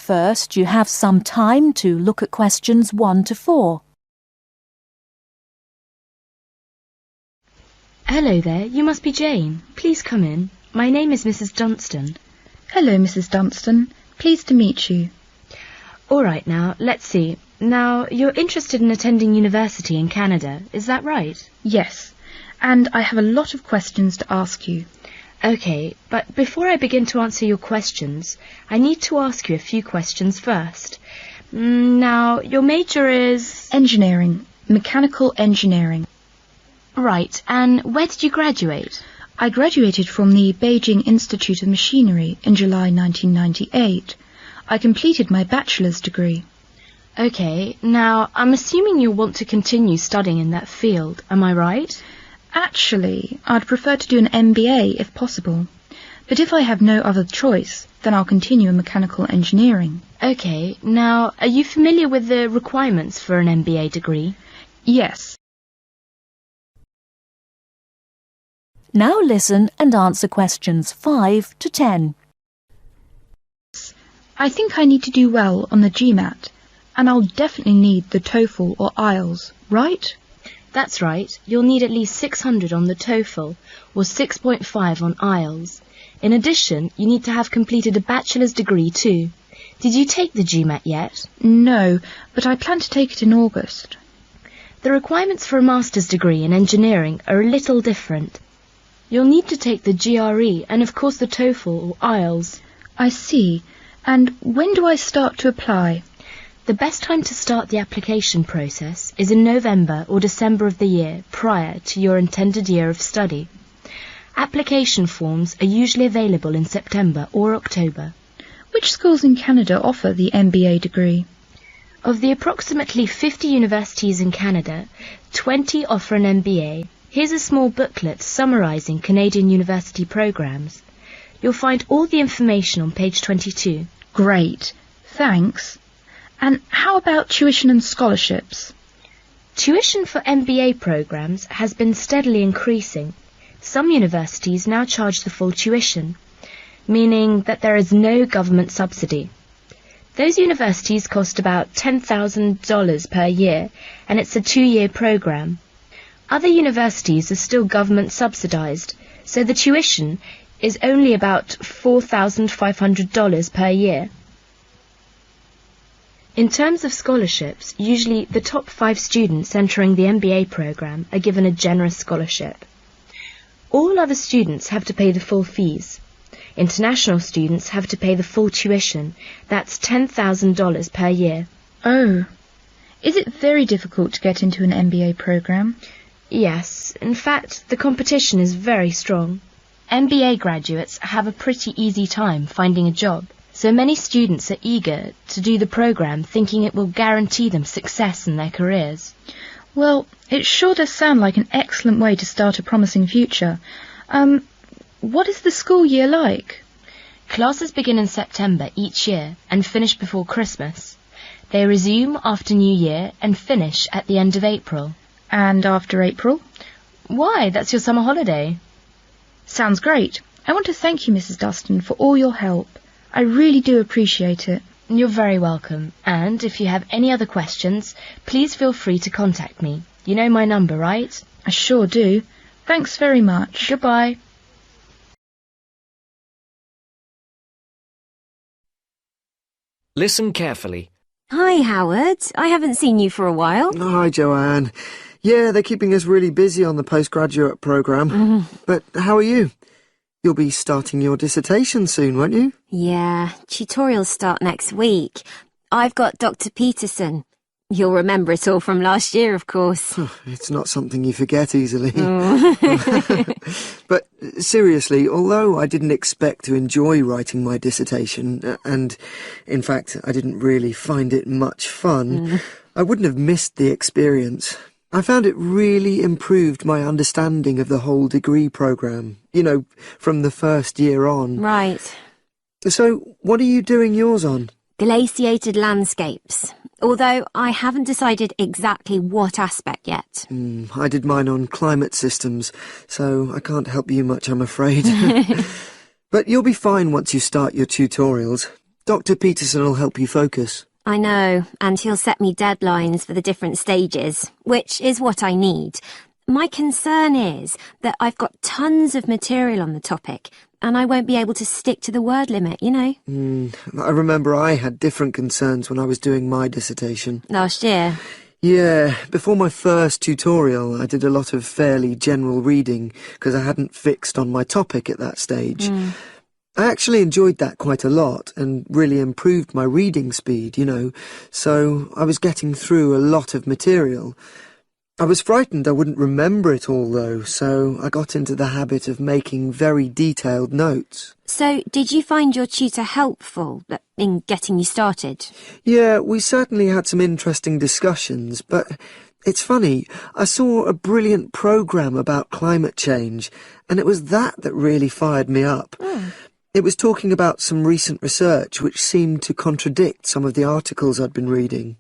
First, you have some time to look at questions 1 to 4. Hello there, you must be Jane. Please come in. My name is Mrs. Dunstan. Hello, Mrs. Dunstan. Pleased to meet you. All right now, let's see. Now, you're interested in attending university in Canada, is that right? Yes, and I have a lot of questions to ask you. Okay, but before I begin to answer your questions, I need to ask you a few questions first. Now, your major is... Engineering. Mechanical engineering. Right, and where did you graduate? I graduated from the Beijing Institute of Machinery in July 1998. I completed my bachelor's degree. Okay, now, I'm assuming you'll want to continue studying in that field, am I right? Actually, I'd prefer to do an MBA if possible. But if I have no other choice, then I'll continue in mechanical engineering. Okay, now, are you familiar with the requirements for an MBA degree? Yes. Now listen and answer questions 5 to 10. I think I need to do well on the GMAT, and I'll definitely need the TOEFL or Ielts, right? That's right. You'll need at least 600 on the TOEFL or 6.5 on Ielts. In addition, you need to have completed a bachelor's degree too. Did you take the GMAT yet? No, but I plan to take it in August. The requirements for a master's degree in engineering are a little different. You'll need to take the GRE and of course the TOEFL or Ielts. I see. And when do I start to apply? The best time to start the application process is in November or December of the year prior to your intended year of study. Application forms are usually available in September or October. Which schools in Canada offer the MBA degree? Of the approximately 50 universities in Canada, 20 offer an MBA. Here's a small booklet summarising Canadian university programs. You'll find all the information on page 22. Great. Thanks. And how about tuition and scholarships? Tuition for MBA programs has been steadily increasing. Some universities now charge the full tuition, meaning that there is no government subsidy. Those universities cost about $10,000 per year, and it's a 2-year program. Other universities are still government subsidised, so the tuition is only about $4,500 per year. In terms of scholarships, usually the top 5 students entering the MBA program are given a generous scholarship. All other students have to pay the full fees. International students have to pay the full tuition. That's $10,000 per year. Oh. Is it very difficult to get into an MBA program? Yes. In fact, the competition is very strong. MBA graduates have a pretty easy time finding a job, so many students are eager to do the program thinking it will guarantee them success in their careers. Well, it sure does sound like an excellent way to start a promising future. What is the school year like? Classes begin in September each year and finish before Christmas. They resume after New Year and finish at the end of April. And after April? Why, that's your summer holiday. Sounds great. I want to thank you, Mrs. Dunstan, for all your help. I really do appreciate it. You're very welcome. And if you have any other questions, please feel free to contact me. You know my number, right? I sure do. Thanks very much. Goodbye. Listen carefully. Hi, Howard. I haven't seen you for a while. Hi, Joanne. Yeah, they're keeping us really busy on the postgraduate programme. But how are you? You'll be starting your dissertation soon, won't you? Yeah, tutorials start next week. I've got Dr. Peterson. You'll remember it all from last year, of course. It's not something you forget easily. Oh. But seriously, although I didn't expect to enjoy writing my dissertation, and in fact I didn't really find it much fun, I wouldn't have missed the experience. I found it really improved my understanding of the whole degree programme, you know, from the first year on. Right. So, what are you doing yours on? Glaciated landscapes. Although I haven't decided exactly what aspect yet. I did mine on climate systems, so I can't help you much, I'm afraid. But you'll be fine once you start your tutorials. Dr. Peterson will help you focus. I know, and he'll set me deadlines for the different stages, which is what I need. My concern is that I've got tons of material on the topic, and I won't be able to stick to the word limit, you know. I remember I had different concerns when I was doing my dissertation. Last year. Yeah, before my first tutorial, I did a lot of fairly general reading because I hadn't fixed on my topic at that stage. I actually enjoyed that quite a lot and really improved my reading speed, you know, so I was getting through a lot of material. I was frightened I wouldn't remember it all, though, so I got into the habit of making very detailed notes. So, did you find your tutor helpful in getting you started? Yeah, we certainly had some interesting discussions, but it's funny, I saw a brilliant programme about climate change, and it was that really fired me up. It was talking about some recent research which seemed to contradict some of the articles I'd been reading.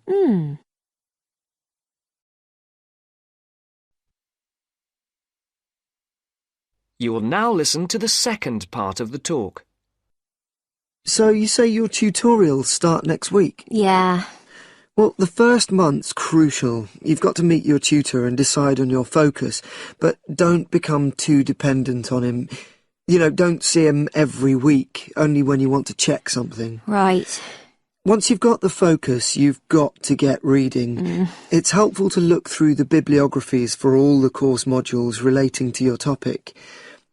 You will now listen to the second part of the talk. So you say your tutorials start next week? Yeah. Well, the first month's crucial. You've got to meet your tutor and decide on your focus, but don't become too dependent on him. You know, don't see him every week, only when you want to check something. Right. Once you've got the focus, you've got to get reading. It's helpful to look through the bibliographies for all the course modules relating to your topic,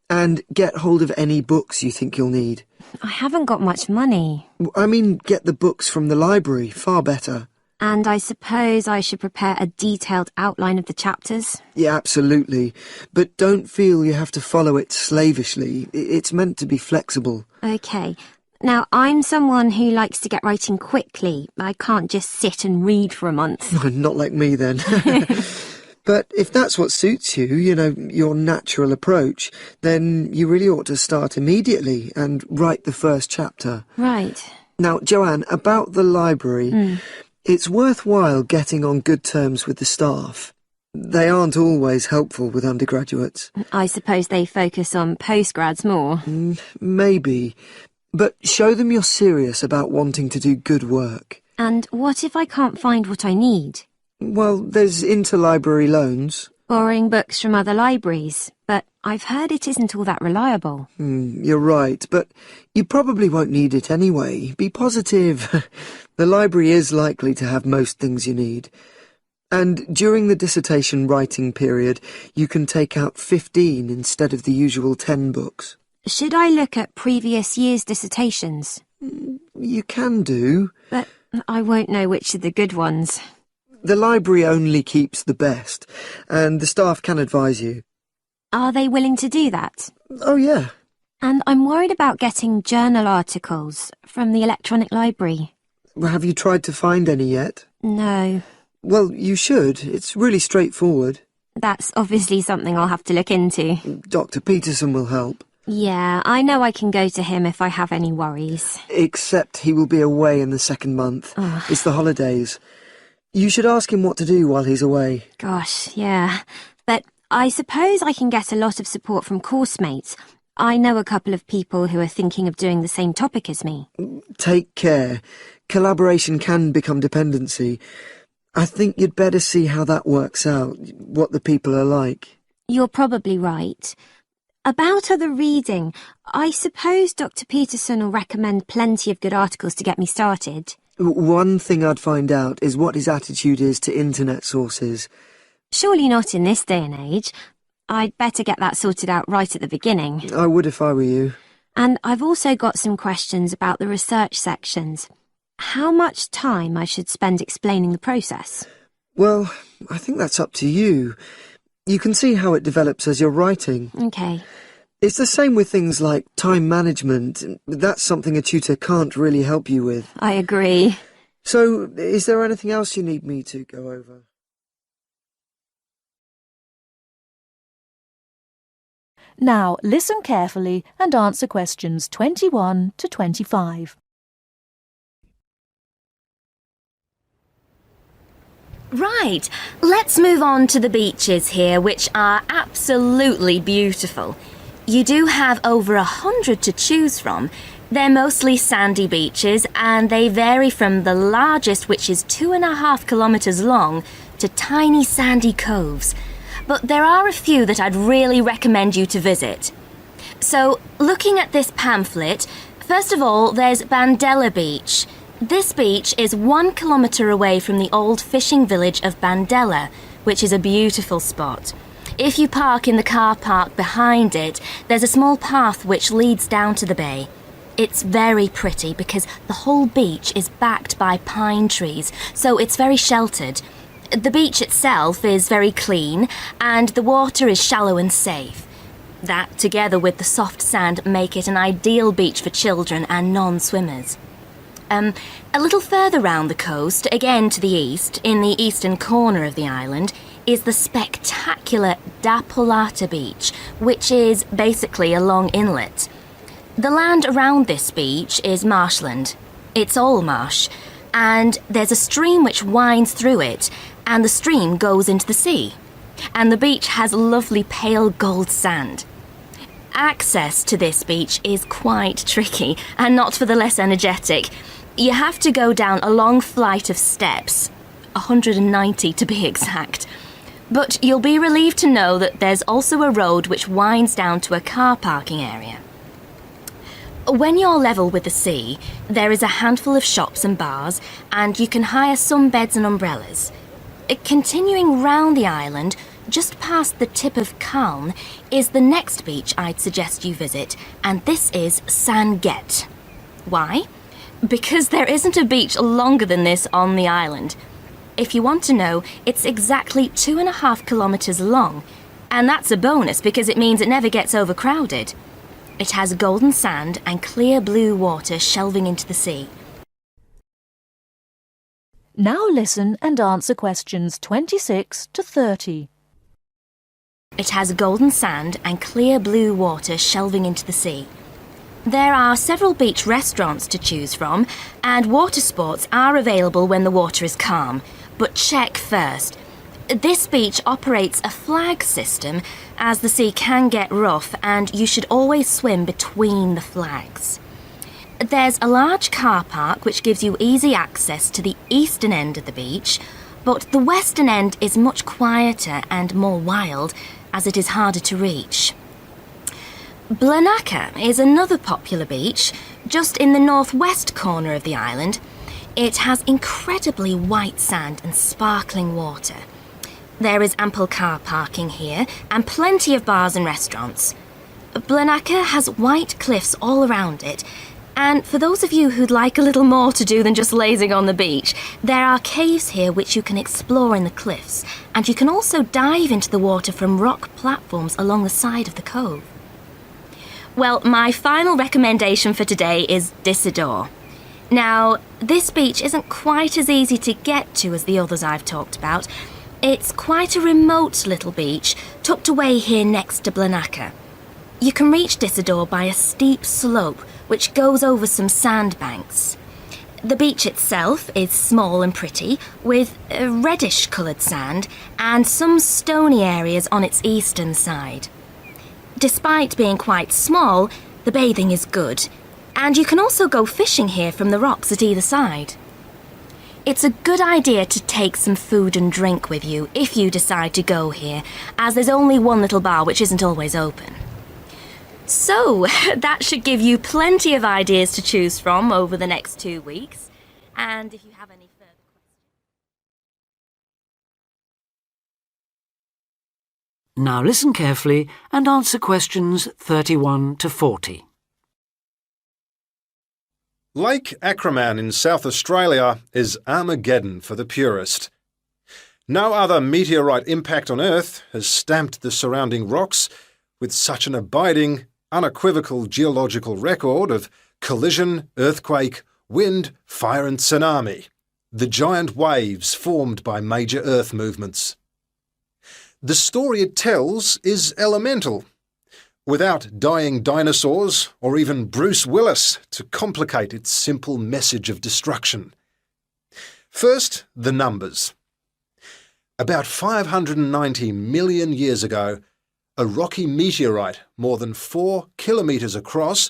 and get hold of any books you think you'll need. I haven't got much money. I mean, get the books from the library, far better. And I suppose I should prepare a detailed outline of the chapters? Yeah, absolutely. But don't feel you have to follow it slavishly. It's meant to be flexible. OK. Now, I'm someone who likes to get writing quickly. I can't just sit and read for a month. Not like me, then. But if that's what suits you, you know, your natural approach, then you really ought to start immediately and write the first chapter. Right. Now, Joanne, about the library, it's worthwhile getting on good terms with the staff. They aren't always helpful with undergraduates. I suppose they focus on postgrads more. Maybe. But show them you're serious about wanting to do good work. And what if I can't find what I need? Well, there's interlibrary loans. Borrowing books from other libraries, but I've heard it isn't all that reliable. You're right, but you probably won't need it anyway. Be positive. The library is likely to have most things you need. And during the dissertation writing period, you can take out 15 instead of the usual 10 books. Should I look at previous year's dissertations? You can do. But I won't know which are the good ones. The library only keeps the best, and the staff can advise you. Are they willing to do that? Oh, yeah. And I'm worried about getting journal articles from the electronic library. Have you tried to find any yet? No. Well, you should. It's really straightforward. That's obviously something I'll have to look into. Dr. Peterson will help. Yeah, I know I can go to him if I have any worries. Except he will be away in the second month. It's the holidays. You should ask him what to do while he's away. Gosh, yeah. But I suppose I can get a lot of support from course mates. I know a couple of people who are thinking of doing the same topic as me. Take care. Collaboration can become dependency. I think you'd better see how that works out, what the people are like. You're probably right. About other reading, I suppose Dr. Peterson will recommend plenty of good articles to get me started. One thing I'd find out is what his attitude is to internet sources. Surely not in this day and age. I'd better get that sorted out right at the beginning. I would if I were you. And I've also got some questions about the research sections. How much time I should spend explaining the process? Well, I think that's up to you. You can see how it develops as you're writing. OK. It's the same with things like time management. That's something a tutor can't really help you with. I agree. So, is there anything else you need me to go over? Now listen carefully and answer questions 21 to 25. Right, let's move on to the beaches here, which are absolutely beautiful. You do have over 100 to choose from. They're mostly sandy beaches and they vary from the largest, which is 2.5 kilometres long, to tiny sandy coves. But there are a few that I'd really recommend you to visit. So, looking at this pamphlet, first of all, there's Bandella Beach. This beach is 1 kilometre away from the old fishing village of Bandella, which is a beautiful spot. If you park in the car park behind it, there's a small path which leads down to the bay. It's very pretty because the whole beach is backed by pine trees, so it's very sheltered. The beach itself is very clean and the water is shallow and safe. That, together with the soft sand, make it an ideal beach for children and non-swimmers. A little further round the coast, again to the east, in the eastern corner of the island, is the spectacular Da Polata Beach, which is basically a long inlet. The land around this beach is marshland. It's all marsh, and there's a stream which winds through it, and the stream goes into the sea. And the beach has lovely pale gold sand. Access to this beach is quite tricky, and not for the less energetic. You have to go down a long flight of steps, 190 to be exact. But you'll be relieved to know that there's also a road which winds down to a car parking area. When you're level with the sea, there is a handful of shops and bars, and you can hire some beds and umbrellas. Continuing round the island, just past the tip of Calne, is the next beach I'd suggest you visit, and this is Sanget. Why? Because there isn't a beach longer than this on the island. If you want to know, it's exactly 2.5 kilometres long, and that's a bonus because it means it never gets overcrowded. It has golden sand and clear blue water shelving into the sea. Now listen and answer questions 26 to 30. It has golden sand and clear blue water shelving into the sea. There are several beach restaurants to choose from, and water sports are available when the water is calm. But check first. This beach operates a flag system, as the sea can get rough and you should always swim between the flags. There's a large car park which gives you easy access to the eastern end of the beach, but the western end is much quieter and more wild, as it is harder to reach. Blanaka is another popular beach, just in the northwest corner of the island. It has incredibly white sand and sparkling water. There is ample car parking here and plenty of bars and restaurants. Blanaka has white cliffs all around it, and for those of you who'd like a little more to do than just lazing on the beach, there are caves here which you can explore in the cliffs, and you can also dive into the water from rock platforms along the side of the cove. Well, my final recommendation for today is Disador. Now, this beach isn't quite as easy to get to as the others I've talked about. It's quite a remote little beach, tucked away here next to Blanaka. You can reach Disador by a steep slope which goes over some sandbanks. The beach itself is small and pretty, with reddish-coloured sand and some stony areas on its eastern side. Despite being quite small, the bathing is good, and you can also go fishing here from the rocks at either side. It's a good idea to take some food and drink with you if you decide to go here, as there's only one little bar which isn't always open. So, that should give you plenty of ideas to choose from over the next 2 weeks, and if you have any further questions... Now listen carefully and answer questions 31 to 40. Lake Acraman in South Australia is Armageddon for the purist. No other meteorite impact on Earth has stamped the surrounding rocks with such an abiding, unequivocal geological record of collision, earthquake, wind, fire and tsunami, the giant waves formed by major Earth movements. The story it tells is elemental, without dying dinosaurs or even Bruce Willis to complicate its simple message of destruction. First, the numbers. About 590 million years ago, a rocky meteorite more than 4 kilometres across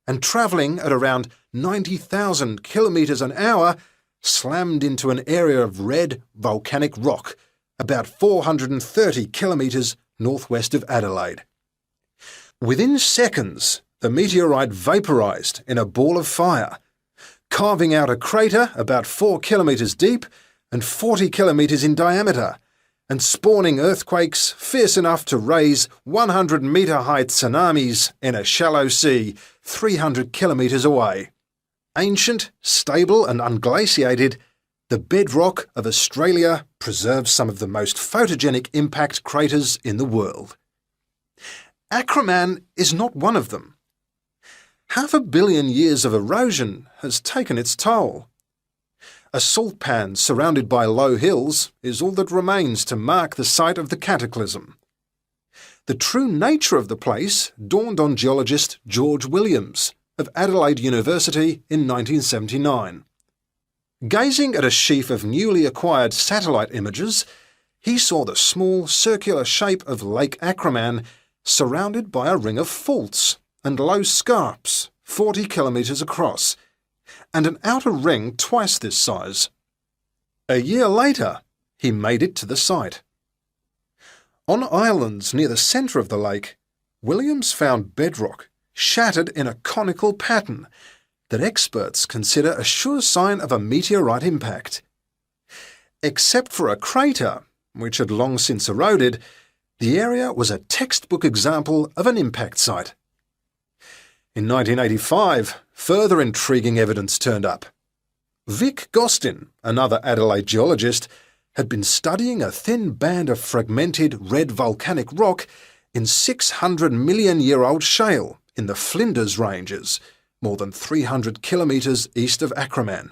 and travelling at around 90,000 kilometres an hour, slammed into an area of red volcanic rock about 430 kilometres northwest of Adelaide. Within seconds, the meteorite vaporised in a ball of fire, carving out a crater about 4 kilometres deep and 40 kilometres in diameter, and spawning earthquakes fierce enough to raise 100-metre-high tsunamis in a shallow sea 300 kilometres away. Ancient, stable and unglaciated, the bedrock of Australia preserves some of the most photogenic impact craters in the world. Acraman is not one of them. 500 million years of erosion has taken its toll. A salt pan surrounded by low hills is all that remains to mark the site of the cataclysm. The true nature of the place dawned on geologist George Williams of Adelaide University in 1979. Gazing at a sheaf of newly acquired satellite images, he saw the small circular shape of Lake Acraman surrounded by a ring of faults and low scarps 40 kilometres across, and an outer ring twice this size. A year later, he made it to the site. On islands near the centre of the lake, Williams found bedrock shattered in a conical pattern that experts consider a sure sign of a meteorite impact. Except for a crater, which had long since eroded, the area was a textbook example of an impact site. In 1985, further intriguing evidence turned up. Vic Gostin, another Adelaide geologist, had been studying a thin band of fragmented red volcanic rock in 600-million-year-old shale in the Flinders Ranges, more than 300 kilometres east of Acraman.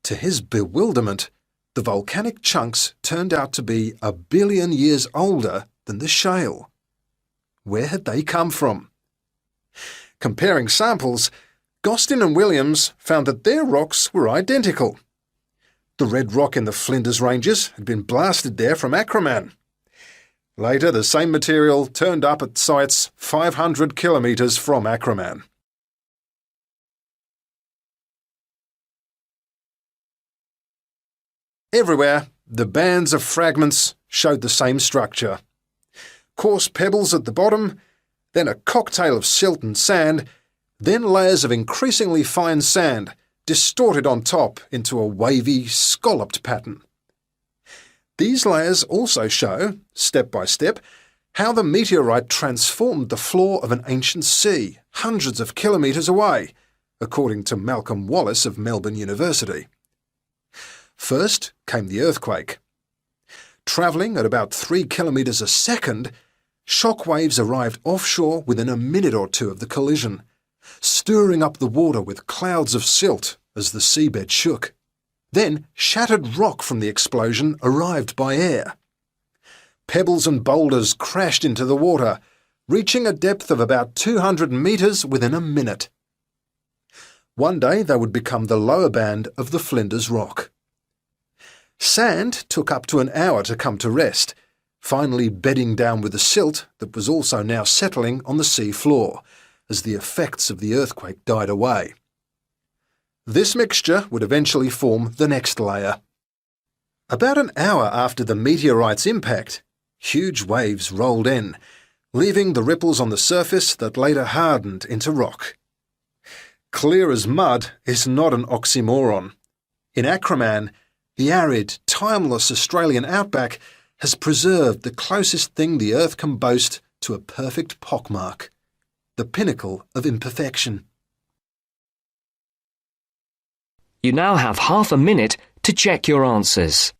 To his bewilderment, the volcanic chunks turned out to be 1 billion years older than the shale. Where had they come from? Comparing samples, Gostin and Williams found that their rocks were identical. The red rock in the Flinders Ranges had been blasted there from Acraman. Later, the same material turned up at sites 500 kilometres from Acraman. Everywhere, the bands of fragments showed the same structure. Coarse pebbles at the bottom, then a cocktail of silt and sand, then layers of increasingly fine sand distorted on top into a wavy, scalloped pattern. These layers also show, step by step, how the meteorite transformed the floor of an ancient sea hundreds of kilometres away, according to Malcolm Wallace of Melbourne University. First came the earthquake. Travelling at about 3 kilometres a second, shock waves arrived offshore within a minute or two of the collision, stirring up the water with clouds of silt as the seabed shook. Then shattered rock from the explosion arrived by air. Pebbles and boulders crashed into the water, reaching a depth of about 200 metres within a minute. One day they would become the lower band of the Flinders Rock. Sand took up to an hour to come to rest, finally bedding down with the silt that was also now settling on the sea floor as the effects of the earthquake died away. This mixture would eventually form the next layer. About an hour after the meteorite's impact, huge waves rolled in, leaving the ripples on the surface that later hardened into rock. Clear as mud is not an oxymoron. In Acraman, the arid, timeless Australian outback has preserved the closest thing the earth can boast to a perfect pockmark, the pinnacle of imperfection. You now have half a minute to check your answers.